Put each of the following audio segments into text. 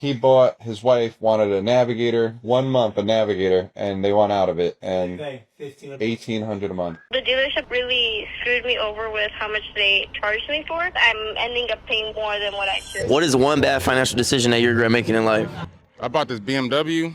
He bought, his wife wanted a Navigator, 1 month a Navigator, and they want out of it, and $1,800 a month. The dealership really screwed me over with how much they charged me for it. I'm ending up paying more than what I should. What is one bad financial decision that you regret making in life? I bought this BMW,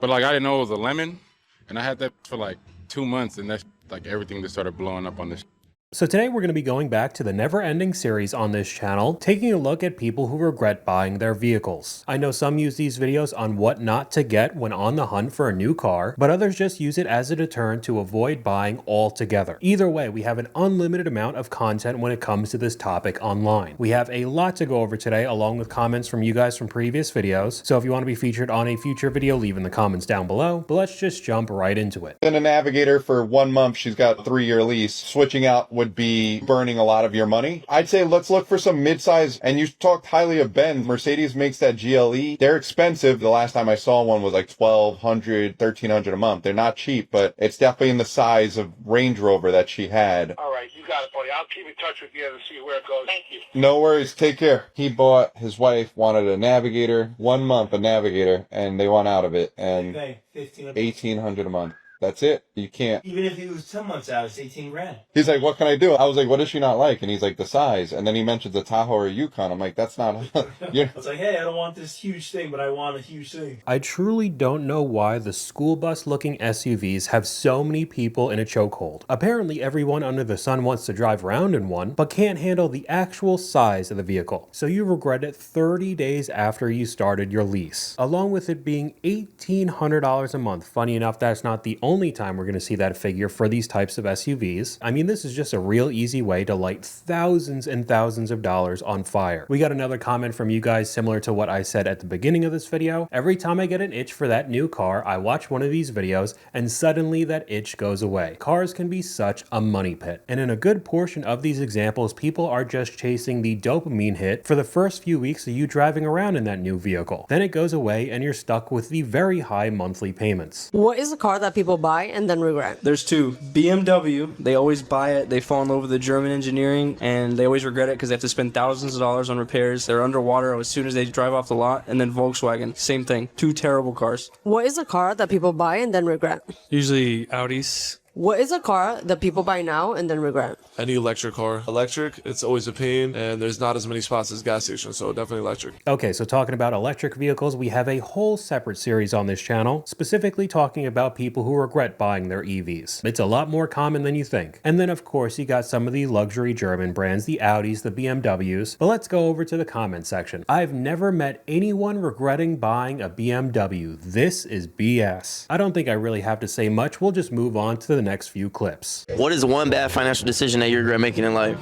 but like I didn't know it was a lemon, and I had that for like 2 months, and that's like everything just started blowing up on this. So today we're going to be going back to the never-ending series on this channel, taking a look at people who regret buying their vehicles. I know some use these videos on what not to get when on the hunt for a new car, but others just use it as a deterrent to avoid buying altogether. Either way, we have an unlimited amount of content when it comes to this topic online. We have a lot to go over today, along with comments from you guys from previous videos, so if you want to be featured on a future video, leave in the comments down below, but let's just jump right into it. In a Navigator for 1 month, she's got a 3-year lease. Switching out would be burning a lot of your money. I'd say let's look for some mid-size, and you talked highly of Ben. Mercedes makes that GLE. They're expensive. The last time I saw one was like $1,200, $1,300 a month. They're not cheap, but it's definitely in the size of Range Rover that she had. All right, you got it, buddy. I'll keep in touch with you to see where it goes. Thank you. No worries. Take care. He bought, his wife wanted a Navigator, 1 month a Navigator, and they want out of it, and $1,800 a month. That's it. You can't. Even if it was 10 months out, it's 18 grand. He's like, what can I do? I was like, what does she not like? And he's like, the size. And then he mentions a Tahoe or a Yukon. I'm like, that's not. I was like, hey, I don't want this huge thing, but I want a huge thing. I truly don't know why the school bus looking SUVs have so many people in a chokehold. Apparently everyone under the sun wants to drive around in one, but can't handle the actual size of the vehicle. So you regret it 30 days after you started your lease. Along with it being $1,800 a month. Funny enough, that's not the only time we're going to see that figure for these types of SUVs. I mean, this is just a real easy way to light thousands and thousands of dollars on fire. We got another comment from you guys similar to what I said at the beginning of this video. Every time I get an itch for that new car, I watch one of these videos and suddenly that itch goes away. Cars can be such a money pit. And in a good portion of these examples, people are just chasing the dopamine hit for the first few weeks of you driving around in that new vehicle. Then it goes away and you're stuck with the very high monthly payments. What is a car that people buy and then regret? There's two. BMW, they always buy it, they fall in love with the German engineering, and they always regret it because they have to spend thousands of dollars on repairs. They're underwater as soon as they drive off the lot. And then Volkswagen, same thing. Two terrible cars. What is a car that people buy and then regret? Usually Audis. What is a car that people buy now and then regret? Any electric car. Electric, it's always a pain, and there's not as many spots as gas stations, so definitely electric. Okay, so talking about electric vehicles, we have a whole separate series on this channel, specifically talking about people who regret buying their EVs. It's a lot more common than you think. And then of course you got some of the luxury German brands, the Audis, the BMWs, but let's go over to the comment section. I've never met anyone regretting buying a BMW. This is BS. I don't think I really have to say much. We'll just move on to the next few clips. What is one bad financial decision that you regret making in life?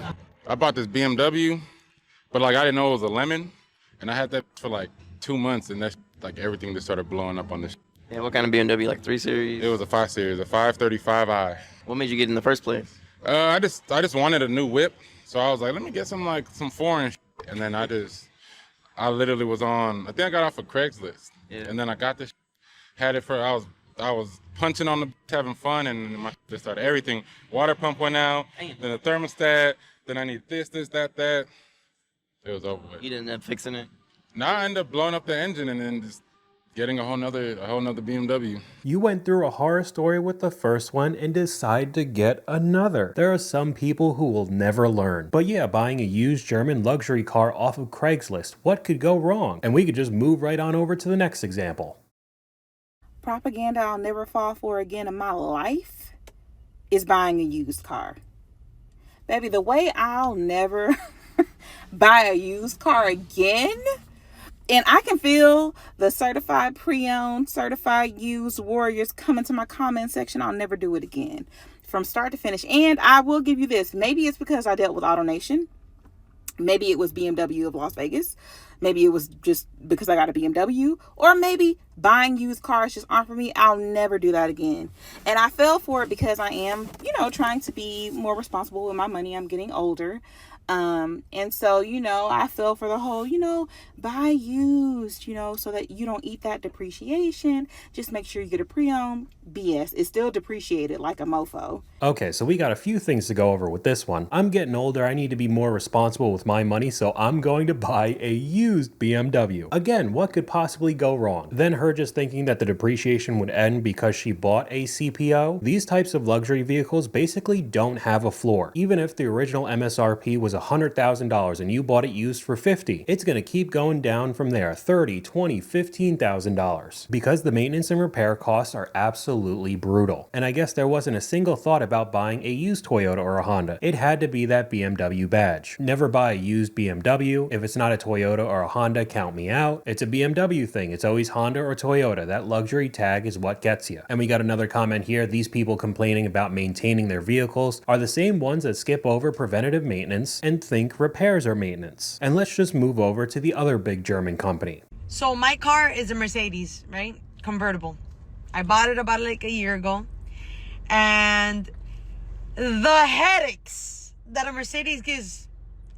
I bought this BMW, but like I didn't know it was a lemon, and I had that for like 2 months, and that's like everything just started blowing up on this. Yeah, what kind of BMW? Like 3 Series? It was a 5 Series, a 535i. What made you get in the first place? I just wanted a new whip, so I was like, let me get some foreign shit. And then I literally was on, I think I got off of Craigslist. Yeah. And then I got this, had it for, I was punching on the, having fun, and my just started everything. Water pump went out, then the thermostat, then I need this, that. It was over with. You didn't end up fixing it? Now I ended up blowing up the engine and then just getting a whole nother BMW. You went through a horror story with the first one and decide to get another. There are some people who will never learn. But yeah, buying a used German luxury car off of Craigslist, what could go wrong? And we could just move right on over to the next example. Propaganda I'll never fall for again in my life is buying a used car. Baby, the way I'll never buy a used car again, and I can feel the certified pre-owned, certified used warriors coming to my comment section. I'll never do it again from start to finish. And I will give you this. Maybe it's because I dealt with AutoNation. Maybe it was BMW of Las Vegas. Maybe it was just because I got a BMW, or maybe buying used cars just aren't for me. I'll never do that again. And I fell for it because I am, trying to be more responsible with my money. I'm getting older. And so, you know, I feel for the whole, you know, buy used, you know, so that you don't eat that depreciation. Just make sure you get a pre-owned. BS. It's still depreciated like a mofo. Okay, so we got a few things to go over with this one. I'm getting older, I need to be more responsible with my money, so I'm going to buy a used BMW. Again, what could possibly go wrong? Then her just thinking that the depreciation would end because she bought a CPO? These types of luxury vehicles basically don't have a floor. Even if the original MSRP was $100,000 and you bought it used for $50,000, it's going to keep going down from there, $30,000, $20,000, $15,000. Because the maintenance and repair costs are absolutely brutal. And I guess there wasn't a single thought about buying a used Toyota or a Honda. It had to be that BMW badge. Never buy a used BMW. If it's not a Toyota or a Honda, count me out. It's a BMW thing. It's always Honda or Toyota. That luxury tag is what gets you. And we got another comment here. These people complaining about maintaining their vehicles are the same ones that skip over preventative maintenance and think repairs are maintenance. And let's just move over to the other big German company. So my car is a Mercedes, right? Convertible. I bought it about like a year ago. And the headaches that a Mercedes gives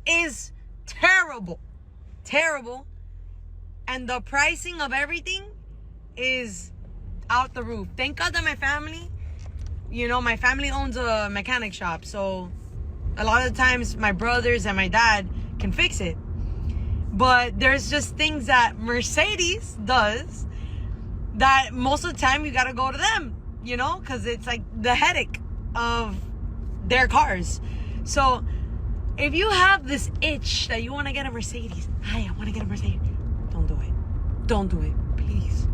is terrible. Terrible. And the pricing of everything is out the roof. Thank God that my family, you know, my family owns a mechanic shop. So a lot of times my brothers and my dad can fix it. But there's just things that Mercedes does that most of the time you gotta go to them, you know, because it's like the headache of their cars. So if you have this itch that you want to get a Mercedes, I want to get a Mercedes, don't do it. Don't do it, please.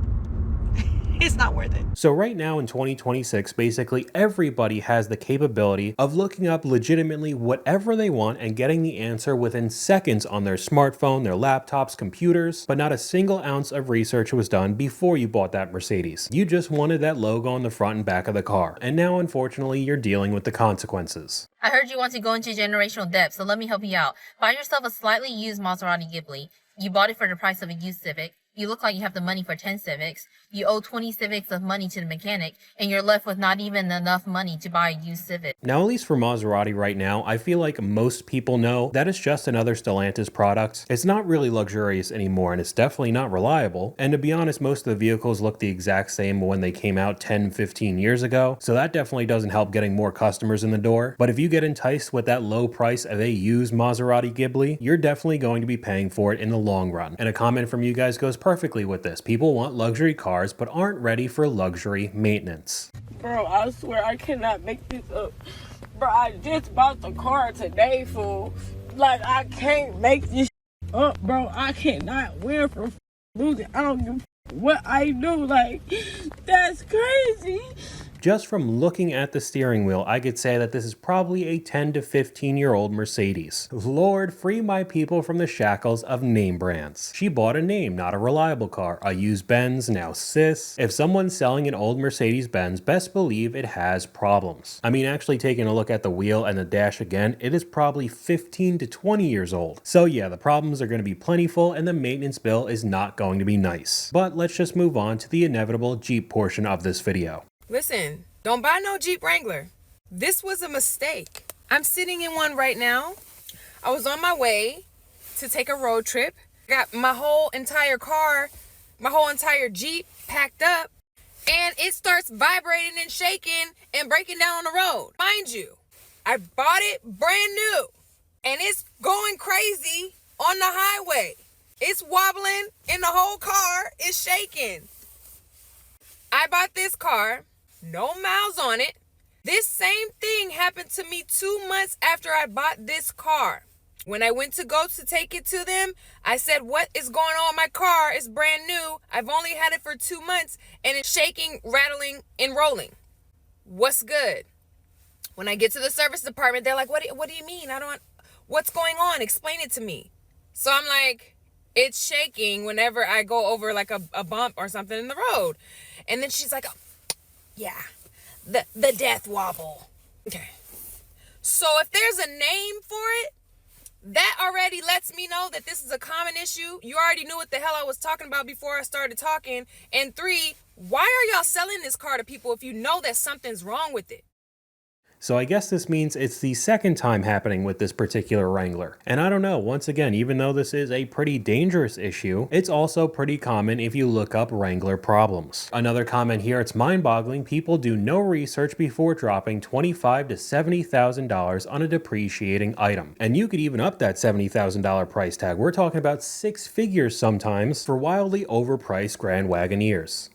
It's not worth it. So right now in 2026, basically everybody has the capability of looking up legitimately whatever they want and getting the answer within seconds on their smartphone, their laptops, computers, but not a single ounce of research was done before you bought that Mercedes. You just wanted that logo on the front and back of the car. And now, unfortunately, you're dealing with the consequences. I heard you want to go into generational debt, so let me help you out. Buy yourself a slightly used Maserati Ghibli. You bought it for the price of a used Civic. You look like you have the money for 10 Civics. You owe 20 Civics of money to the mechanic, and you're left with not even enough money to buy a used Civic. Now, at least for Maserati right now, I feel like most people know that it's just another Stellantis product. It's not really luxurious anymore, and it's definitely not reliable. And to be honest, most of the vehicles look the exact same when they came out 10, 15 years ago, so that definitely doesn't help getting more customers in the door. But if you get enticed with that low price of a used Maserati Ghibli, you're definitely going to be paying for it in the long run. And a comment from you guys goes perfectly with this. People want luxury cars but aren't ready for luxury maintenance. Bro, I swear I cannot make this up. Bro, I just bought the car today, fool. Like, I can't make this up, bro. I cannot win for losing. I don't give what I do. Like, that's crazy. Just from looking at the steering wheel, I could say that this is probably a 10 to 15-year-old Mercedes. Lord, free my people from the shackles of name brands. She bought a name, not a reliable car. A used Benz, now sis. If someone's selling an old Mercedes-Benz, best believe it has problems. I mean, actually taking a look at the wheel and the dash again, it is probably 15 to 20 years old. So yeah, the problems are going to be plentiful and the maintenance bill is not going to be nice. But let's just move on to the inevitable Jeep portion of this video. Listen, don't buy no Jeep Wrangler. This was a mistake. I'm sitting in one right now. I was on my way to take a road trip. Got my whole entire car, my whole entire Jeep packed up, and it starts vibrating and shaking and breaking down on the road. Mind you, I bought it brand new, and it's going crazy on the highway. It's wobbling, and the whole car is shaking. I bought this car. No miles on it. This same thing happened to me 2 months after I bought this car. When I went to go to take it to them, I said, what is going on with my car? It's brand new. I've only had it for 2 months and it's shaking, rattling, and rolling. What's good? When I get to the service department, they're like, what do you mean? What's going on? Explain it to me. So I'm like, it's shaking whenever I go over like a bump or something in the road. And then she's like, yeah, the death wobble. Okay. So if there's a name for it, that already lets me know that this is a common issue. You already knew what the hell I was talking about before I started talking. And 3, why are y'all selling this car to people if you know that something's wrong with it? So I guess this means it's the second time happening with this particular Wrangler. And I don't know, once again, even though this is a pretty dangerous issue, it's also pretty common if you look up Wrangler problems. Another comment here, it's mind-boggling, people do no research before dropping $25,000 to $70,000 on a depreciating item. And you could even up that $70,000 price tag. We're talking about 6 figures sometimes for wildly overpriced Grand Wagoneers.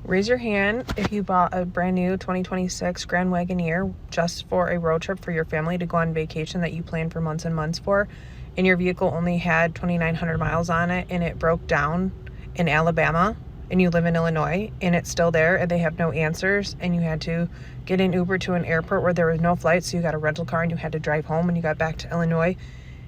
Raise your hand if you bought a brand new 2026 Grand Wagoneer just for a road trip for your family to go on vacation that you planned for months and months for, and your vehicle only had 2,900 miles on it and it broke down in Alabama, and you live in Illinois and it's still there and they have no answers, and you had to get an Uber to an airport where there was no flight, so you got a rental car and you had to drive home, and you got back to Illinois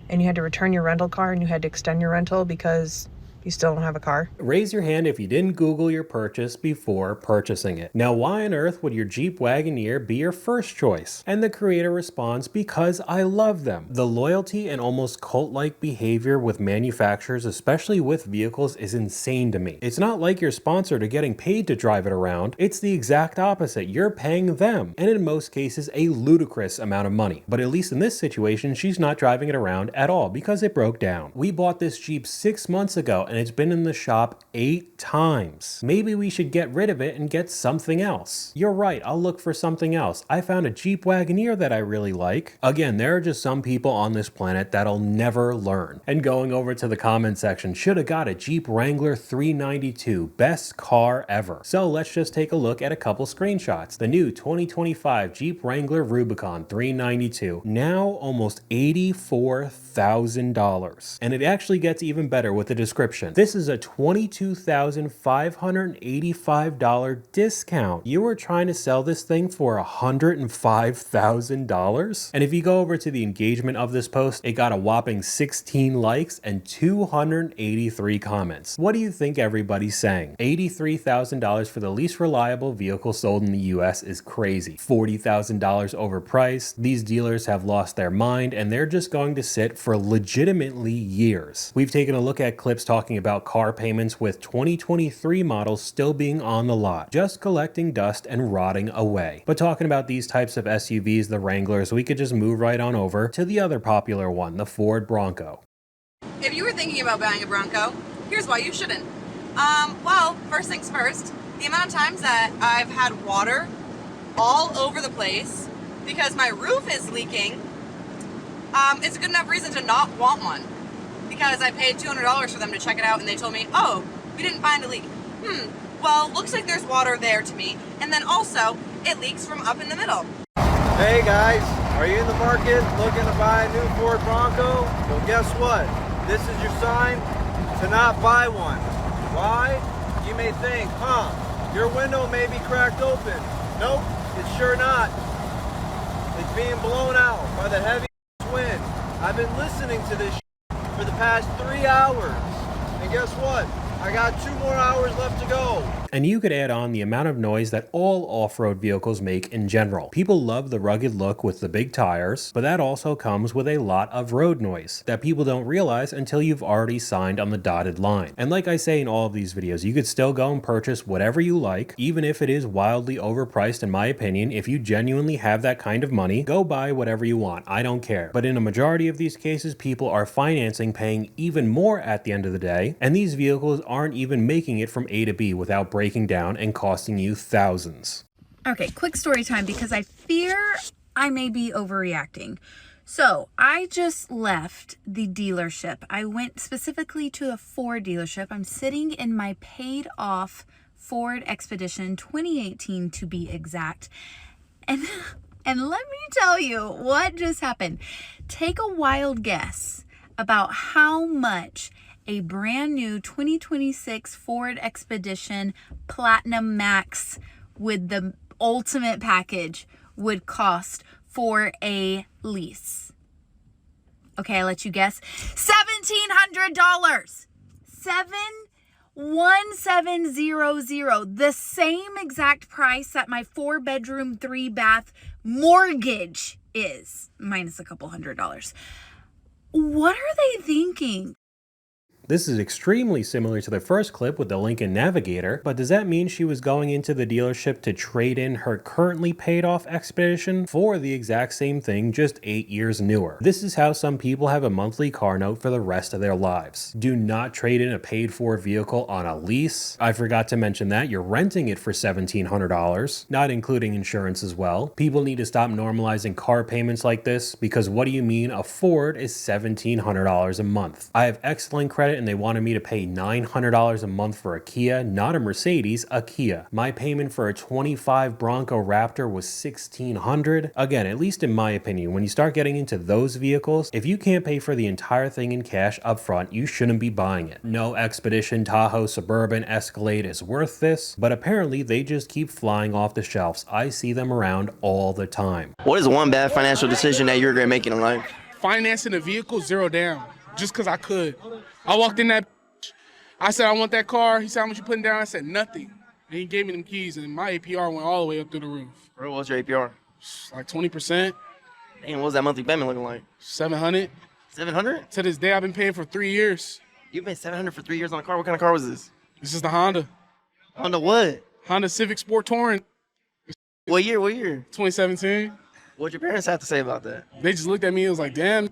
and you had to return your rental car and you had to extend your rental because you still don't have a car. Raise your hand if you didn't Google your purchase before purchasing it. Now, why on earth would your Jeep Wagoneer be your first choice? And the creator responds, because I love them. The loyalty and almost cult-like behavior with manufacturers, especially with vehicles, is insane to me. It's not like you're sponsored or getting paid to drive it around. It's the exact opposite. You're paying them, and in most cases, a ludicrous amount of money. But at least in this situation, she's not driving it around at all because it broke down. We bought this Jeep 6 months ago, and it's been in the shop 8 times. Maybe we should get rid of it and get something else. You're right, I'll look for something else. I found a Jeep Wagoneer that I really like. Again, there are just some people on this planet that'll never learn. And going over to the comment section, shoulda got a Jeep Wrangler 392, best car ever. So let's just take a look at a couple screenshots. The new 2025 Jeep Wrangler Rubicon 392, now almost $84,000. And it actually gets even better with the description. This is a $22,585 discount. You were trying to sell this thing for $105,000? And if you go over to the engagement of this post, it got a whopping 16 likes and 283 comments. What do you think everybody's saying? $83,000 for the least reliable vehicle sold in the US is crazy. $40,000 overpriced. These dealers have lost their mind and they're just going to sit for legitimately years. We've taken a look at clips talking about car payments with 2023 models still being on the lot, just collecting dust and rotting away. But talking about these types of SUVs, the Wranglers, we could just move right on over to the other popular one, the Ford Bronco. If you were thinking about buying a Bronco, here's why you shouldn't. Well, first things first, the amount of times that I've had water all over the place because my roof is leaking, it's a good enough reason to not want one. Because I paid $200 for them to check it out and they told me, oh, we didn't find a leak. Well, looks like there's water there to me. And then also, it leaks from up in the middle. Hey guys, are you in the market looking to buy a new Ford Bronco? Well, guess what? This is your sign to not buy one. Why? You may think, your window may be cracked open. Nope, it's sure not. It's being blown out by the heavy wind. I've been listening to this for the past 3 hours. And guess what? I got 2 more hours left to go. And you could add on the amount of noise that all off-road vehicles make in general. People love the rugged look with the big tires, but that also comes with a lot of road noise that people don't realize until you've already signed on the dotted line. And like I say in all of these videos, you could still go and purchase whatever you like, even if it is wildly overpriced in my opinion. If you genuinely have that kind of money, go buy whatever you want. I don't care. But in a majority of these cases, people are financing, paying even more at the end of the day, and these vehicles aren't even making it from A to B without breaking down and costing you thousands. Okay, quick story time because I fear I may be overreacting. So I just left the dealership. I went specifically to a Ford dealership. I'm sitting in my paid off Ford Expedition 2018 to be exact. And let me tell you what just happened. Take a wild guess about how much a brand new 2026 Ford Expedition Platinum Max with the ultimate package would cost for a lease. Okay, I'll let you guess. $1,700. 71700. The same exact price that my 4-bedroom, 3-bath mortgage is, minus a couple $100. What are they thinking? This is extremely similar to the first clip with the Lincoln Navigator, but does that mean she was going into the dealership to trade in her currently paid off Expedition for the exact same thing, just 8 years newer? This is how some people have a monthly car note for the rest of their lives. Do not trade in a paid for vehicle on a lease. I forgot to mention that you're renting it for $1,700, not including insurance as well. People need to stop normalizing car payments like this, because what do you mean a Ford is $1,700 a month? I have excellent credit and they wanted me to pay $900 a month for a Kia, not a Mercedes, a Kia. My payment for a 25 Bronco Raptor was $1,600. Again, at least in my opinion, when you start getting into those vehicles, if you can't pay for the entire thing in cash up front, you shouldn't be buying it. No Expedition, Tahoe, Suburban, Escalade is worth this, but apparently they just keep flying off the shelves. I see them around all the time. What is one bad financial decision that you regret making in life? Financing a vehicle, zero down, just because I could. I walked in that, I said, I want that car. He said, how much you putting down? I said, nothing. And he gave me them keys, and my APR went all the way up through the roof. Bro, what's your APR? Like 20%. Damn, what was that monthly payment looking like? $700. $700? To this day, I've been paying for 3 years. You've been $700 for 3 years on a car? What kind of car was this? This is the Honda. Honda what? Honda Civic Sport Touring. What year? What year? 2017. What'd your parents have to say about that? They just looked at me and was like, damn.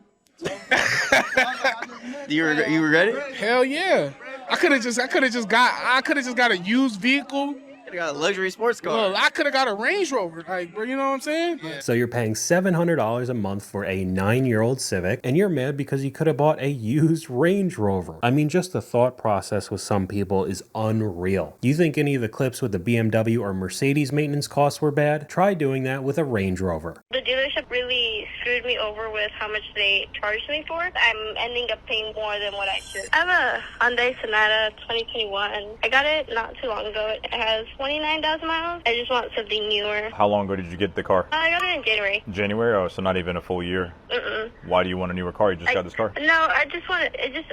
Do you regret it? Hell yeah. I could have just got a used vehicle. Could have got a luxury sports car. Well, I could have got a Range Rover. Like, bro, you know what I'm saying? Yeah. So you're paying $700 a month for a 9-year-old Civic, and you're mad because you could have bought a used Range Rover. I mean, just the thought process with some people is unreal. Do you think any of the clips with the BMW or Mercedes maintenance costs were bad? Try doing that with a Range Rover. The dealership really screwed me over with how much they charged me for it. I'm ending up paying more than what I should. I have a Hyundai Sonata 2021. I got it not too long ago. It has 29,000 miles. I just want something newer. How long ago did you get the car? I got it in January. January? Oh, so not even a full year. Mm-mm. Why do you want a newer car? You just got this car? No, I just want it.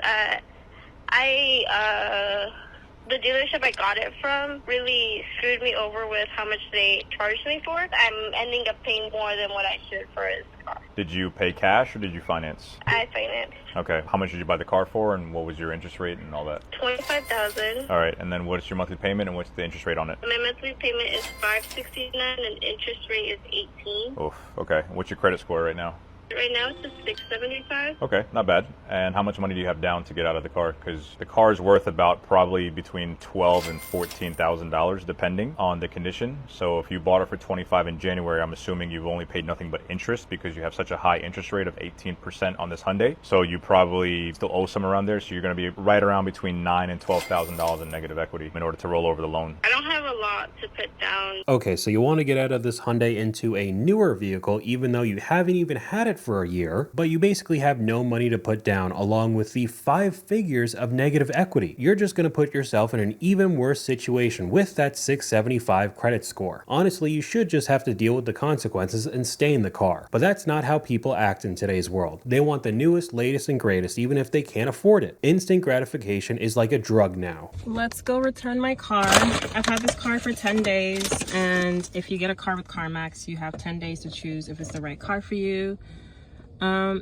The dealership I got it from really screwed me over with how much they charged me for it. I'm ending up paying more than what I should for this car. Did you pay cash or did you finance? I financed. Okay. How much did you buy the car for and what was your interest rate and all that? $25,000. All right. And then what's your monthly payment and what's the interest rate on it? My monthly payment is $569 and interest rate is 18. Oof. Okay. What's your credit score right now? Right now it's a 675. Okay, not bad. And how much money do you have down to get out of the car? Because the car is worth about probably between $12,000 and $14,000 depending on the condition. So if you bought it for $25,000 in January, I'm assuming you've only paid nothing but interest because you have such a high interest rate of 18% on this Hyundai. So you probably still owe some around there. So you're going to be right around between $9,000 and $12,000 in negative equity in order to roll over the loan. I don't have a lot to put down. Okay, so you want to get out of this Hyundai into a newer vehicle even though you haven't even had it for a year, but you basically have no money to put down along with the 5 figures of negative equity. You're just going to put yourself in an even worse situation with that 675 credit score. Honestly, you should just have to deal with the consequences and stay in the car. But that's not how people act in today's world. They want the newest, latest, and greatest even if they can't afford it. Instant gratification is like a drug now. Let's go return my car. I've had this car for 10 days, and if you get a car with CarMax, you have 10 days to choose if it's the right car for you.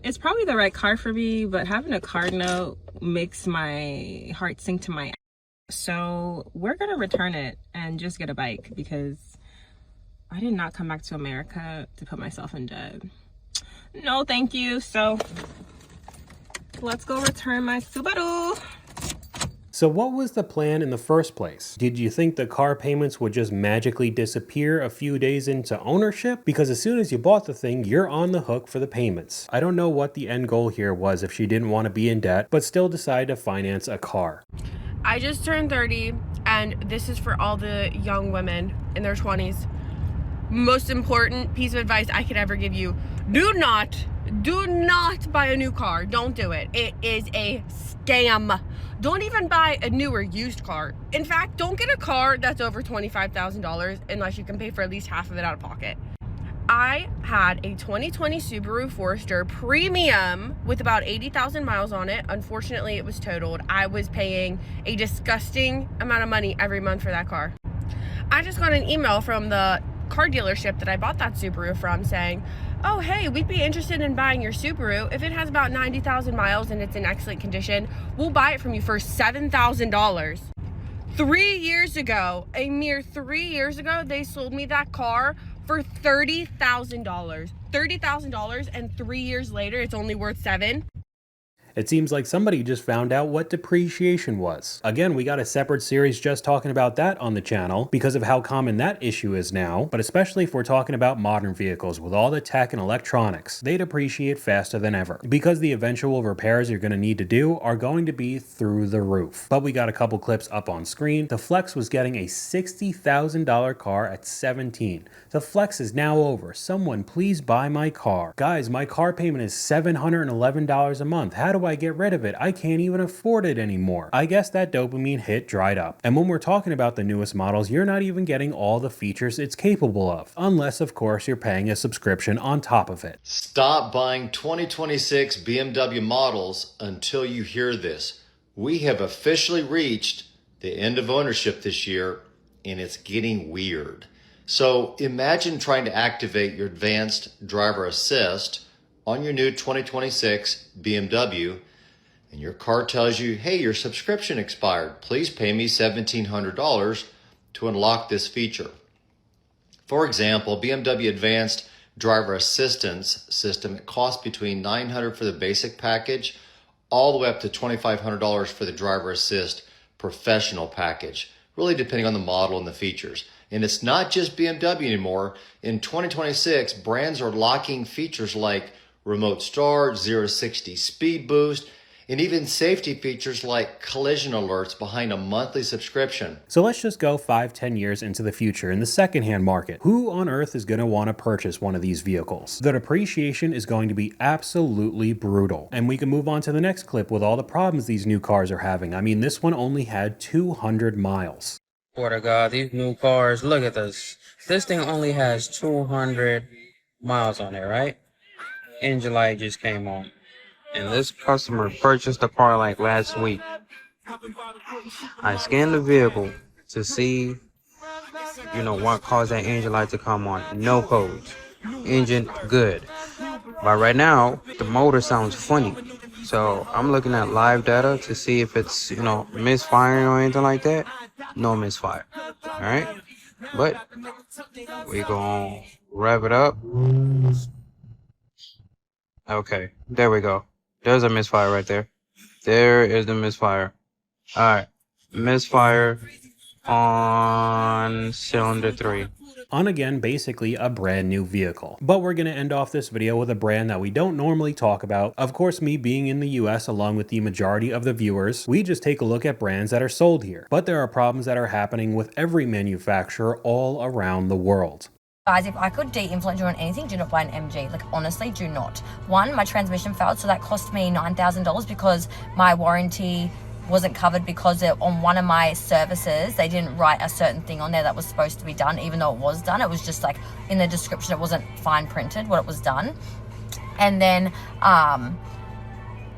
It's probably the right car for me, but having a car note makes my heart sink to my ass. So we're gonna return it and just get a bike because I did not come back to America to put myself in debt. No, thank you. So let's go return my Subaru. So what was the plan in the first place? Did you think the car payments would just magically disappear a few days into ownership? Because as soon as you bought the thing, you're on the hook for the payments. I don't know what the end goal here was if she didn't want to be in debt, but still decided to finance a car. I just turned 30, and this is for all the young women in their 20s. Most important piece of advice I could ever give you: do not buy a new car. Don't do it. It is a scam. Don't even buy a newer used car. In fact, don't get a car that's over $25,000 unless you can pay for at least half of it out of pocket. I had a 2020 Subaru Forester Premium with about 80,000 miles on it. Unfortunately, it was totaled. I was paying a disgusting amount of money every month for that car. I just got an email from the car dealership that I bought that Subaru from saying, oh hey, we'd be interested in buying your Subaru. If it has about 90,000 miles and it's in excellent condition, we'll buy it from you for $7,000. 3 years ago, a mere 3 years ago, they sold me that car for $30,000. $30,000, and 3 years later, it's only worth $7,000. It seems like somebody just found out what depreciation was. Again, we got a separate series just talking about that on the channel because of how common that issue is now, but especially if we're talking about modern vehicles with all the tech and electronics, they depreciate faster than ever because the eventual repairs you're going to need to do are going to be through the roof. But we got a couple clips up on screen. The Flex was getting a $60,000 car at 17. The Flex is now over. Someone please buy my car. Guys, my car payment is $711 a month. How do I get rid of it? I can't even afford it anymore. I guess that dopamine hit dried up. And when we're talking about the newest models, you're not even getting all the features it's capable of. Unless, of course, you're paying a subscription on top of it. Stop buying 2026 BMW models until you hear this. We have officially reached the end of ownership this year, and it's getting weird. So imagine trying to activate your advanced driver assist on your new 2026 BMW, and your car tells you, hey, your subscription expired. Please pay me $1,700 to unlock this feature. For example, BMW Advanced Driver Assistance System, it costs between $900 for the basic package, all the way up to $2,500 for the Driver Assist Professional package, really depending on the model and the features. And it's not just BMW anymore. In 2026, brands are locking features like remote start, 0-60 speed boost, and even safety features like collision alerts behind a monthly subscription. So let's just go 5-10 years into the future in the secondhand market. Who on earth is going to want to purchase one of these vehicles? The depreciation is going to be absolutely brutal. And we can move on to the next clip with all the problems these new cars are having. I mean, this one only had 200 miles. Swear to God, these new cars, look at this. This thing only has 200 miles on it, right? Engine light just came on. And this customer purchased the car like last week. I scanned the vehicle to see, what caused that engine light to come on. No codes. Engine good. But right now, the motor sounds funny. So I'm looking at live data to see if it's, misfiring or anything like that. No misfire. Alright? But we gonna rev it up. Okay, there we go. There's a misfire right there. There is the misfire. Alright. Misfire on cylinder 3. On again, basically a brand new vehicle. But we're going to end off this video with a brand that we don't normally talk about. Of course, me being in the US along with the majority of the viewers, we just take a look at brands that are sold here. But there are problems that are happening with every manufacturer all around the world. Guys, if I could de-influence you on anything, do not buy an MG. Like, honestly, do not. One, my transmission failed, so that cost me $9,000 because my warranty wasn't covered because on one of my services, they didn't write a certain thing on there that was supposed to be done, even though it was done. It was just like in the description, it wasn't fine printed what it was done. And then,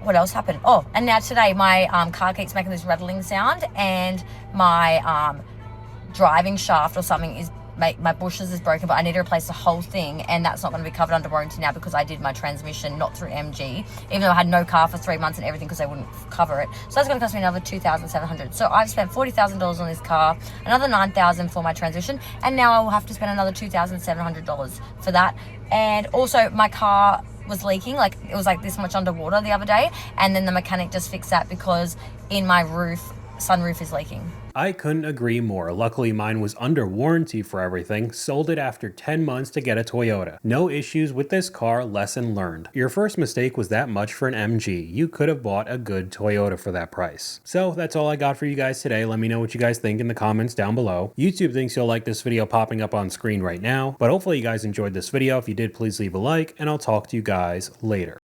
what else happened? Oh, and now today my car keeps making this rattling sound, and my driving shaft or something is my bushes is broken, but I need to replace the whole thing, and that's not going to be covered under warranty now because I did my transmission not through MG, even though I had no car for 3 months and everything because they wouldn't cover it. So that's going to cost me another $2,700. So I've spent $40,000 on this car, another $9,000 for my transmission, and now I will have to spend another $2,700 for that. And also my car was leaking, like it was like this much underwater the other day, and then the mechanic just fixed that because in my sunroof is leaking. I couldn't agree more. Luckily, mine was under warranty for everything. Sold it after 10 months to get a Toyota. No issues with this car, lesson learned. Your first mistake was that much for an MG. You could have bought a good Toyota for that price. So that's all I got for you guys today. Let me know what you guys think in the comments down below. YouTube thinks you'll like this video popping up on screen right now, but hopefully you guys enjoyed this video. If you did, please leave a like, and I'll talk to you guys later.